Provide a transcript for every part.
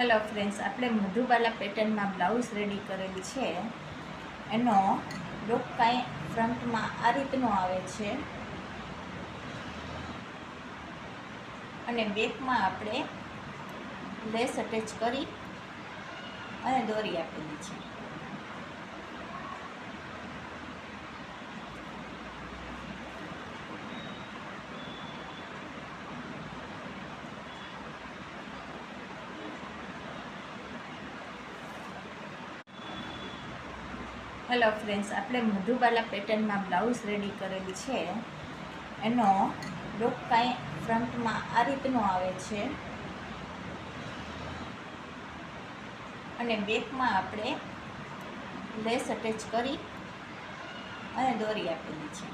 Hello friends, આપણે મધુબાલા પેટર્નમાં blouse ready કરેલી છે. એનો લુક કાંઈ ફ્રન્ટમાં આ રીતનો આવે છે અને બેકમાં આપણે લેસ અટેચ કરી અને દોરી આપેલી છે. હેલો ફ્રેન્ડ્સ, આપણે મધુબાલા પેટર્નમાં બ્લાઉઝ રેડી કરેલી છે. એનો લુક કાંઈ ફ્રન્ટમાં આ રીતનો આવે છે અને બેકમાં આપણે લેસ અટેચ કરી અને દોરી આપેલી છે.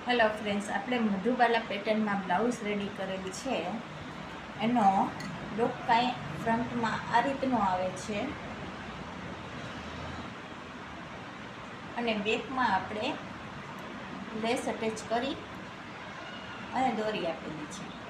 હેલો ફ્રેન્ડ્સ, આપણે મધુબાલા પેટર્નમાં બ્લાઉઝ રેડી કરેલી છે. એનો લુક કાંઈ ફ્રન્ટમાં આ રીતનો આવે છે અને બેકમાં આપણે લેસ અટેચ કરી અને દોરી આપેલી છે.